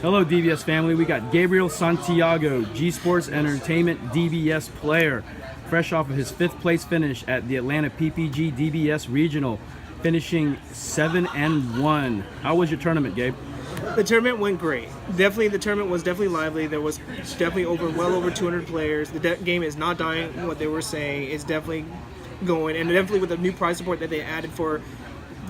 Hello, DBS family. We got Gabriel Santiago, G Sports Entertainment DBS player, fresh off of his 5th place finish at the Atlanta PPG DBS Regional, finishing 7-1. How was your tournament, Gabe? The tournament went great. Definitely, the tournament was definitely lively. There was definitely well over 200 players. The game is not dying. What they were saying is definitely going, and definitely with the new prize support that they added for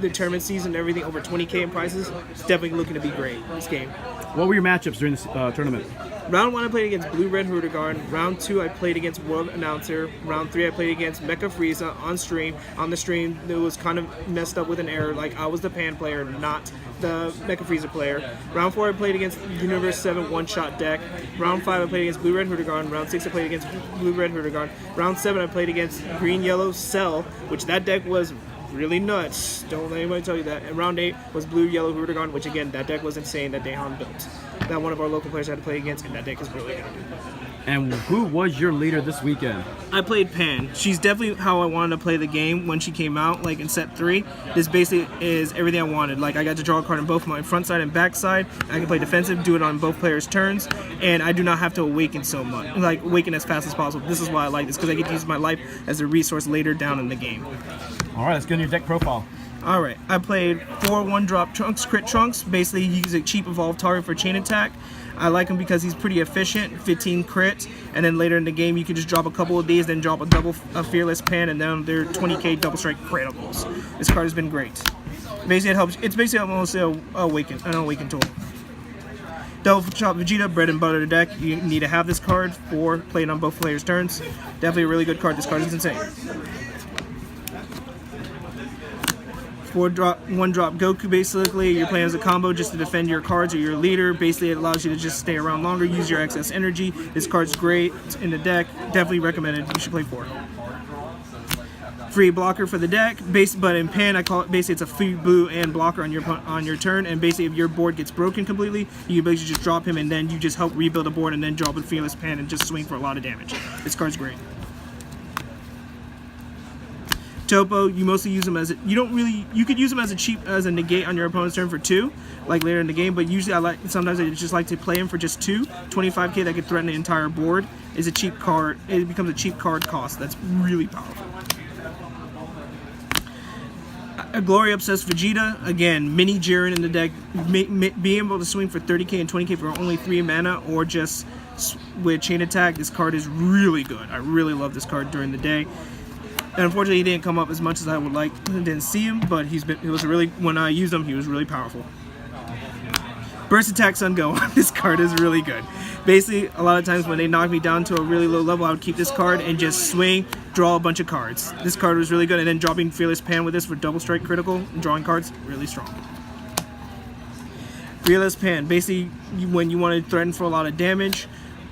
the tournament season and everything, over 20K in prizes, it's definitely looking to be great, this game. What were your matchups during this tournament? Round 1, I played against Blue Red Hurtigard. Round 2, I played against World Announcer. Round 3, I played against Mecha Frieza on stream. On the stream, it was kind of messed up with an error. Like, I was the Pan player, not the Mecha Frieza player. Round 4, I played against Universe 7 one-shot deck. Round 5, I played against Blue Red Hurtigard. Round 6, I played against Blue Red Hurtigard. Round 7, I played against Green Yellow Cell, which that deck was really nuts. Don't let anybody tell you that. And round 8 was Blue Yellow Hurtigard, which again, that deck was insane that Dehan built. That one of our local players had to play against, and that deck is really good. And who was your leader this weekend? I played Pan. She's definitely how I wanted to play the game when she came out, like in set 3. This basically is everything I wanted. Like, I got to draw a card on both my front side and back side. I can play defensive, do it on both players' turns, and I do not have to awaken so much, like awaken as fast as possible. This is why I like this, because I get to use my life as a resource later down in the game. All right, let's get in your deck profile. Alright, I played 4 1-drop Trunks, crit Trunks. Basically, he's a cheap evolved target for chain attack. I like him because he's pretty efficient, 15 crit, and then later in the game you can just drop a couple of these, then drop a Fearless Pan, and then they're 20k double strike criticals. This card has been great. Basically, it helps. It's basically almost an awaken tool. Double Chop Vegeta, bread and butter deck. You need to have this card for playing on both players' turns. Definitely a really good card. This card is insane. 1-drop Goku. Basically, you're playing as a combo just to defend your cards or your leader. Basically, it allows you to just stay around longer, use your excess energy. This card's great. It's in the deck. Definitely recommended. You should play 4. Free blocker for the deck. But in Pan, I call it basically it's a free blue and blocker on your turn. And basically, if your board gets broken completely, you basically just drop him, and then you just help rebuild a board, and then drop a Fearless Pan and just swing for a lot of damage. This card's great. Topo, you mostly use them as you could use them as a negate on your opponent's turn for 2, like later in the game, but usually sometimes I just like to play him for just 2. 25k that could threaten the entire board is a cheap card. It becomes a cheap card cost. That's really powerful. A Glory Obsessed Vegeta, again, mini Jiren in the deck, being able to swing for 30k and 20k for only 3 mana, or just with chain attack. This card is really good. I really love this card during the day. And unfortunately, he didn't come up as much as I would like. I didn't see him, but when I used him, he was really powerful. Burst Attack Sun Go. This card is really good. Basically, a lot of times when they knocked me down to a really low level, I would keep this card and just swing, draw a bunch of cards. This card was really good, and then dropping Fearless Pan with this for double strike critical and drawing cards, really strong. Fearless Pan. Basically, when you want to threaten for a lot of damage,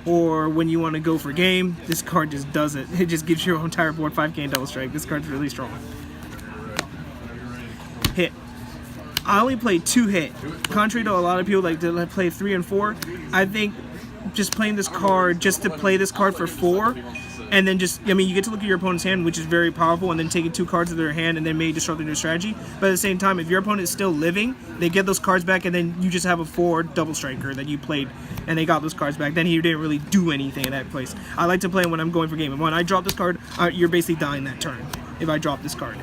or when you want to go for game, this card just does it. It just gives your entire board 5k in double strike. This card's really strong. Hit. I only played 2 hit. Contrary to a lot of people like to play 3 and 4, I think just playing this card, just to play this card for 4, and then you get to look at your opponent's hand, which is very powerful, and then taking 2 cards of their hand and then maybe disrupting their strategy. But at the same time, if your opponent is still living, they get those cards back, and then you just have a 4 double striker that you played, and they got those cards back. Then he didn't really do anything in that place. I like to play when I'm going for game. And when I drop this card, you're basically dying that turn if I drop this card.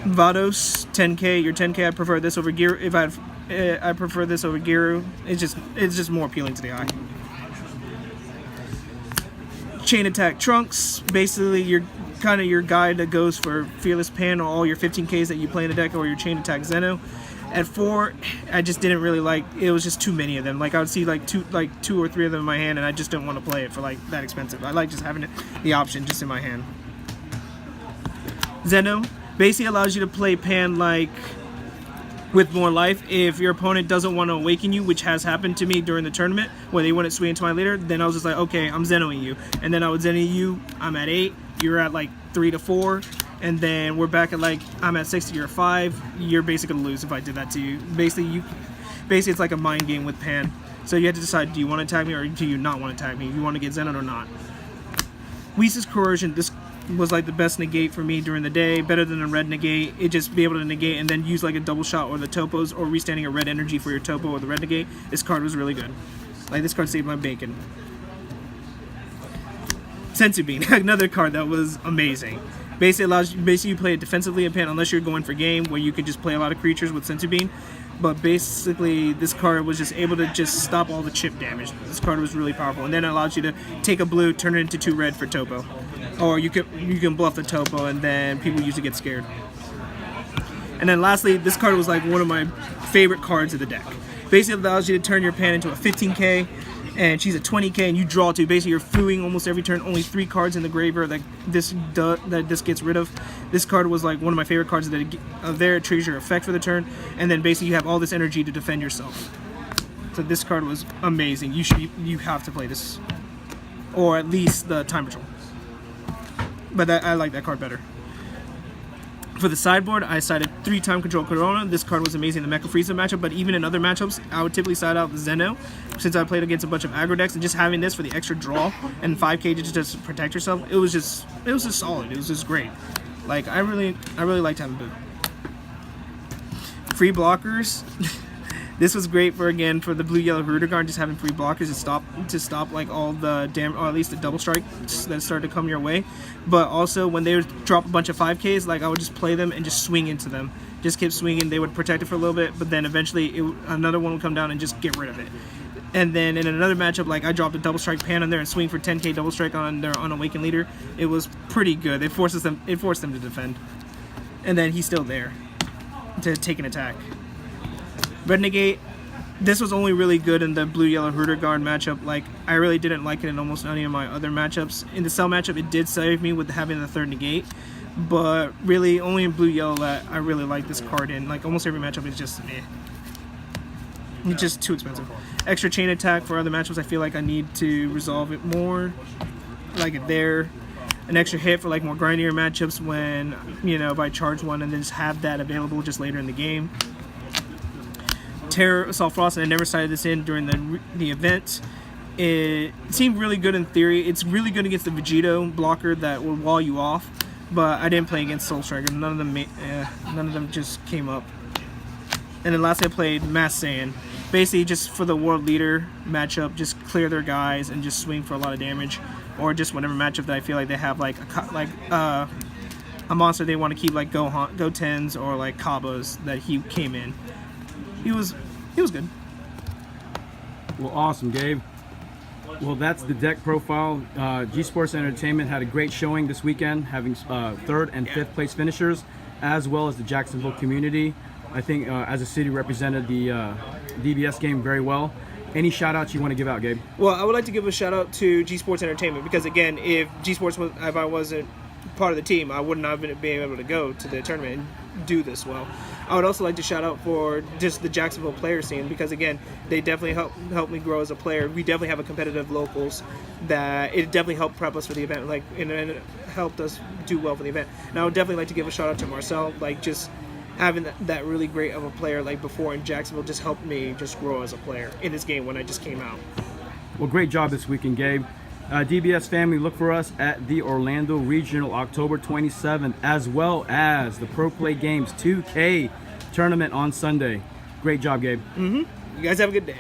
Vados, 10k. Your 10k, I prefer this over Giru. I prefer this over Giru. It's just more appealing to the eye. Chain Attack Trunks, basically your guide that goes for Fearless Pan or all your 15ks that you play in the deck, or your Chain Attack Zeno. At 4, I just didn't really like. It was just too many of them. Like I would see like two or 3 of them in my hand, and I just didn't want to play it for like that expensive. I like just having the option just in my hand. Zeno basically allows you to play Pan like with more life. If your opponent doesn't want to awaken you, which has happened to me during the tournament, where they wouldn't swing into my leader, then I was just like, okay, I'm Zenoing you. And then I would Zeno you, I'm at 8, you're at like 3 to 4, and then we're back at like, I'm at 6, you're at 5, you're basically going to lose if I did that to you. Basically, it's like a mind game with Pan. So you have to decide, do you want to tag me or do you not want to tag me? You want to get Zenoed or not? Whis' Coercion, this was like the best negate for me during the day, better than a red negate. It just be able to negate and then use like a double shot or the topos or restanding a red energy for your topo or the red negate. This card was really good. Like, this card saved my bacon. Sensu Bean, another card that was amazing. Basically you play it defensively in pan unless you're going for game where you could just play a lot of creatures with Sensu Bean. But basically, this card was just able to just stop all the chip damage. This card was really powerful, and then it allows you to take a blue, turn it into 2 red for topo, or you can bluff the topo, and then people usually get scared. And then lastly, this card was like one of my favorite cards of the deck. Basically, it allows you to turn your pan into a 15k, and she's a 20k, and you draw 2. Basically, you're fluing almost every turn. Only 3 cards in the graveyard that this gets rid of. This card was like one of my favorite cards of their triggers your effect for the turn, and then basically you have all this energy to defend yourself. So this card was amazing. You have to play this, or at least the Time Patrol. But I like that card better. For the sideboard, I sided 3 Time Control Corona. This card was amazing in the Mecha Frieza matchup, but even in other matchups, I would typically side out the Zeno, since I played against a bunch of aggro decks, and just having this for the extra draw and 5k to just protect yourself, it was just solid. It was just great. Like, I really liked having Boo. Free blockers. This was great for the blue yellow Rooter Guard, just having free blockers to stop like all the damage, or at least the double strike that started to come your way. But also when they would drop a bunch of 5Ks, like I would just play them and just swing into them. Just keep swinging. They would protect it for a little bit, but then eventually another one would come down and just get rid of it. And then in another matchup, like I dropped a double strike pan on there and swing for 10k double strike on their Unawakened Leader. It was pretty good. It forced them to defend. And then he's still there to take an attack. Red Negate, this was only really good in the blue-yellow Rooter Guard matchup. Like, I really didn't like it in almost any of my other matchups. In the Cell matchup, it did save me with having the 3rd Negate. But really, only in blue-yellow that I really like this card in. Like, almost every matchup is just meh. It's just too expensive. Extra chain attack for other matchups, I feel like I need to resolve it more. Like it there. An extra hit for like more grindier matchups when, if I charge one and then just have that available just later in the game. Terror Assault Frost, and I never cited this in during the event. It seemed really good in theory. It's really good against the Vegito blocker that will wall you off, but I didn't play against Soul Striker. None of them just came up. And then lastly, I played Mass Saiyan. Basically, just for the World Leader matchup, just clear their guys and just swing for a lot of damage, or just whatever matchup that I feel like they have like a monster they want to keep, like Go-Tens or like Kabas that he came in. He was good. Well, awesome, Gabe. Well, that's the deck profile. G Sports Entertainment had a great showing this weekend, having 3rd and 5th place finishers, as well as the Jacksonville community. I think as a city represented the DBS game very well. Any shout outs you want to give out, Gabe? Well, I would like to give a shout out to G Sports Entertainment, because again, if I wasn't part of the team, I would not have been able to go to the tournament and do this well. I would also like to shout out for just the Jacksonville player scene, because again, they definitely helped me grow as a player. We definitely have a competitive locals that it definitely helped prep us for the event, like, and it helped us do well for the event. And I would definitely like to give a shout out to Marcel, like just having that really great of a player like before in Jacksonville just helped me just grow as a player in this game when I just came out. Well, great job this weekend, Gabe. DBS family, look for us at the Orlando Regional October 27th, as well as the Pro Play Games 2K tournament on Sunday. Great job, Gabe. You guys have a good day.